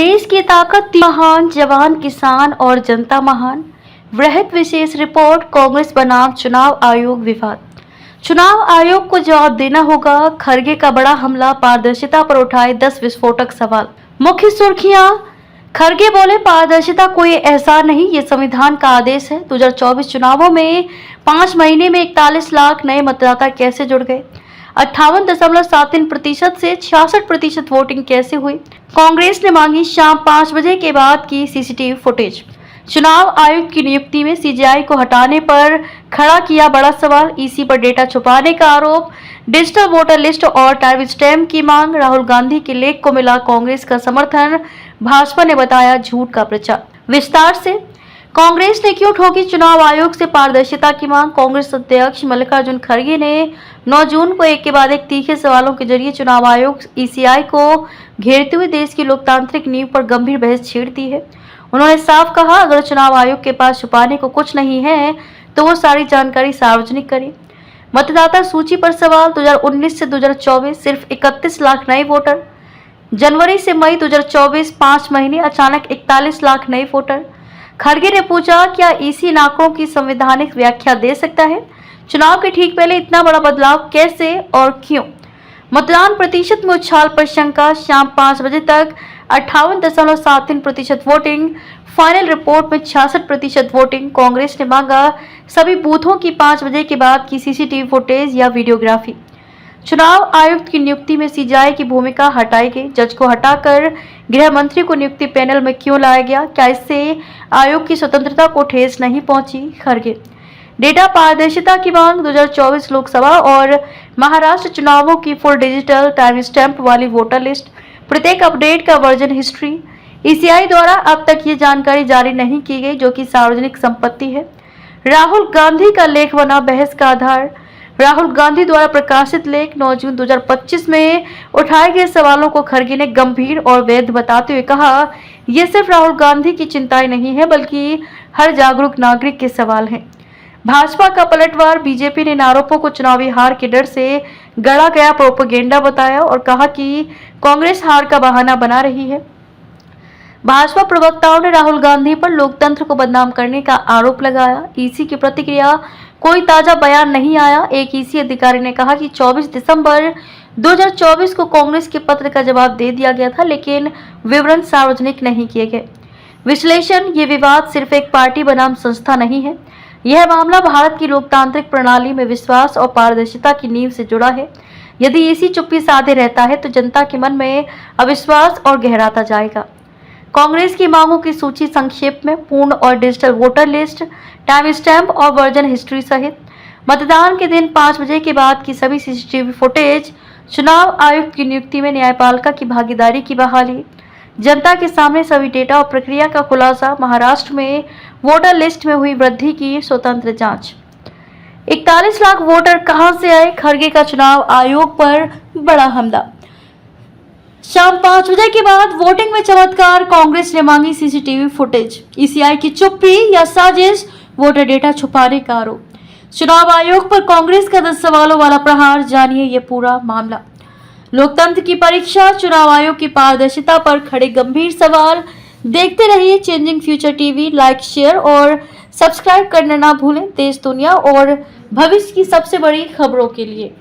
देश की ताकत महान, जवान किसान और जनता महान। वृहद विशेष रिपोर्ट, कांग्रेस बनाम चुनाव आयोग विवाद। चुनाव आयोग को जवाब देना होगा। खरगे का बड़ा हमला, पारदर्शिता पर उठाए 10 विस्फोटक सवाल। मुख्य सुर्खियां, खरगे बोले पारदर्शिता कोई एहसान नहीं, ये संविधान का आदेश है। 2024 चुनावों में 5 महीने में 41 लाख नए मतदाता कैसे जुड़ गए? 58.73% से 66% वोटिंग कैसे हुई? कांग्रेस ने मांगी शाम 5 बजे के बाद की सीसीटीवी फुटेज। चुनाव आयोग की नियुक्ति में सीजीआई को हटाने पर खड़ा किया बड़ा सवाल। ईसी पर डेटा छुपाने का आरोप, डिजिटल वोटर लिस्ट और टाइम स्टैम्प की मांग। राहुल गांधी के लेख को मिला कांग्रेस का समर्थन, भाजपा ने बताया झूठ का प्रचार। विस्तार से, कांग्रेस ने क्यों ठोकी चुनाव आयोग से पारदर्शिता की मांग? कांग्रेस अध्यक्ष मल्लिकार्जुन खरगे ने 9 जून को एक के बाद एक तीखे सवालों के जरिए चुनाव आयोग ईसीआई को घेरते हुए देश की लोकतांत्रिक नींव पर गंभीर बहस छेड़ दी है। उन्होंने साफ कहा, अगर चुनाव आयोग के पास छुपाने को कुछ नहीं है तो वो सारी जानकारी सार्वजनिक करे। मतदाता सूची पर सवाल, 2019 से 2024 सिर्फ 31 लाख नए वोटर। जनवरी से मई 2024 5 महीने अचानक 41 लाख नए वोटर। खरगे ने पूछा, क्या ईसी इन आंकड़ों की संवैधानिक व्याख्या दे सकता है? चुनाव के ठीक पहले इतना बड़ा बदलाव कैसे और क्यों? मतदान प्रतिशत में उछाल पर शंका, शाम 5 बजे तक 58.73% वोटिंग। फाइनल रिपोर्ट में 66% वोटिंग। कांग्रेस ने मांगा सभी बूथों की 5 बजे के बाद की सीसीटीवी फुटेज या वीडियोग्राफी। चुनाव आयुक्त की नियुक्ति में सीजीआई की भूमिका हटाई गई। जज को हटाकर गृह मंत्री को नियुक्ति पैनल में क्यों लाया गया? क्या इससे आयोग की स्वतंत्रता को ठेस नहीं पहुंची? खरगे डेटा पारदर्शिता की मांग। 2024 लोकसभा और महाराष्ट्र चुनावों की फुल डिजिटल टाइम स्टैम्प वाली वोटर लिस्ट, प्रत्येक अपडेट का वर्जन हिस्ट्री। ईसीआई द्वारा अब तक ये जानकारी जारी नहीं की गई जो कि सार्वजनिक संपत्ति है। राहुल गांधी का लेख बना बहस का आधार। राहुल गांधी द्वारा प्रकाशित लेख 9 जून 2025 में उठाए गए सवालों को खरगे ने गंभीर और वैध बताते हुए कहा, यह सिर्फ राहुल गांधी की चिंताएं नहीं है बल्कि हर जागरूक नागरिक के सवाल हैं। भाजपा का पलटवार, बीजेपी ने इन आरोपों को चुनावी हार के डर से गढ़ा गया प्रोपेगेंडा बताया और कहा कि कांग्रेस हार का बहाना बना रही है। भाजपा प्रवक्ताओं ने राहुल गांधी पर लोकतंत्र को बदनाम करने का आरोप लगाया। ईसी की प्रतिक्रिया, कोई ताजा बयान नहीं आया। एक ईसी अधिकारी ने कहा कि 24 दिसंबर 2024 को कांग्रेस के पत्र का जवाब दे दिया गया था, लेकिन विवरण सार्वजनिक नहीं किए गए। विश्लेषण, ये विवाद सिर्फ एक पार्टी बनाम संस्था नहीं है। यह मामला भारत की लोकतांत्रिक प्रणाली में विश्वास और पारदर्शिता की नींव से जुड़ा है। यदि ईसी चुप्पी साधे रहता है तो जनता के मन में अविश्वास और गहराता जाएगा। कांग्रेस की मांगों की सूची संक्षेप में, पूर्ण और digital voter list, time stamp और वर्जन हिस्ट्री सहित मतदान के दिन 5 बजे के बाद की सभी सीसीटीवी फुटेज। चुनाव आयुक्त की नियुक्ति में न्यायपालिका की भागीदारी की बहाली। जनता के सामने सभी डेटा और प्रक्रिया का खुलासा। महाराष्ट्र में वोटर लिस्ट में हुई वृद्धि की स्वतंत्र जांच। 41 लाख वोटर कहां से आए? खरगे का चुनाव आयोग पर बड़ा हमला। शाम 5 बजे के बाद वोटिंग में चमत्कार, कांग्रेस ने मांगी सीसीटीवी फुटेज। ईसीआई की चुप्पी या साजिश, वोटर डेटा छुपाने का आरोप। चुनाव आयोग पर कांग्रेस का 10 सवालों वाला प्रहार, जानिए ये पूरा मामला। लोकतंत्र की परीक्षा, चुनाव आयोग की पारदर्शिता पर खड़े गंभीर सवाल। देखते रहिए changing future TV. Like, share और सब्सक्राइब करना ना भूलें देश, दुनिया और भविष्य की सबसे बड़ी खबरों के लिए।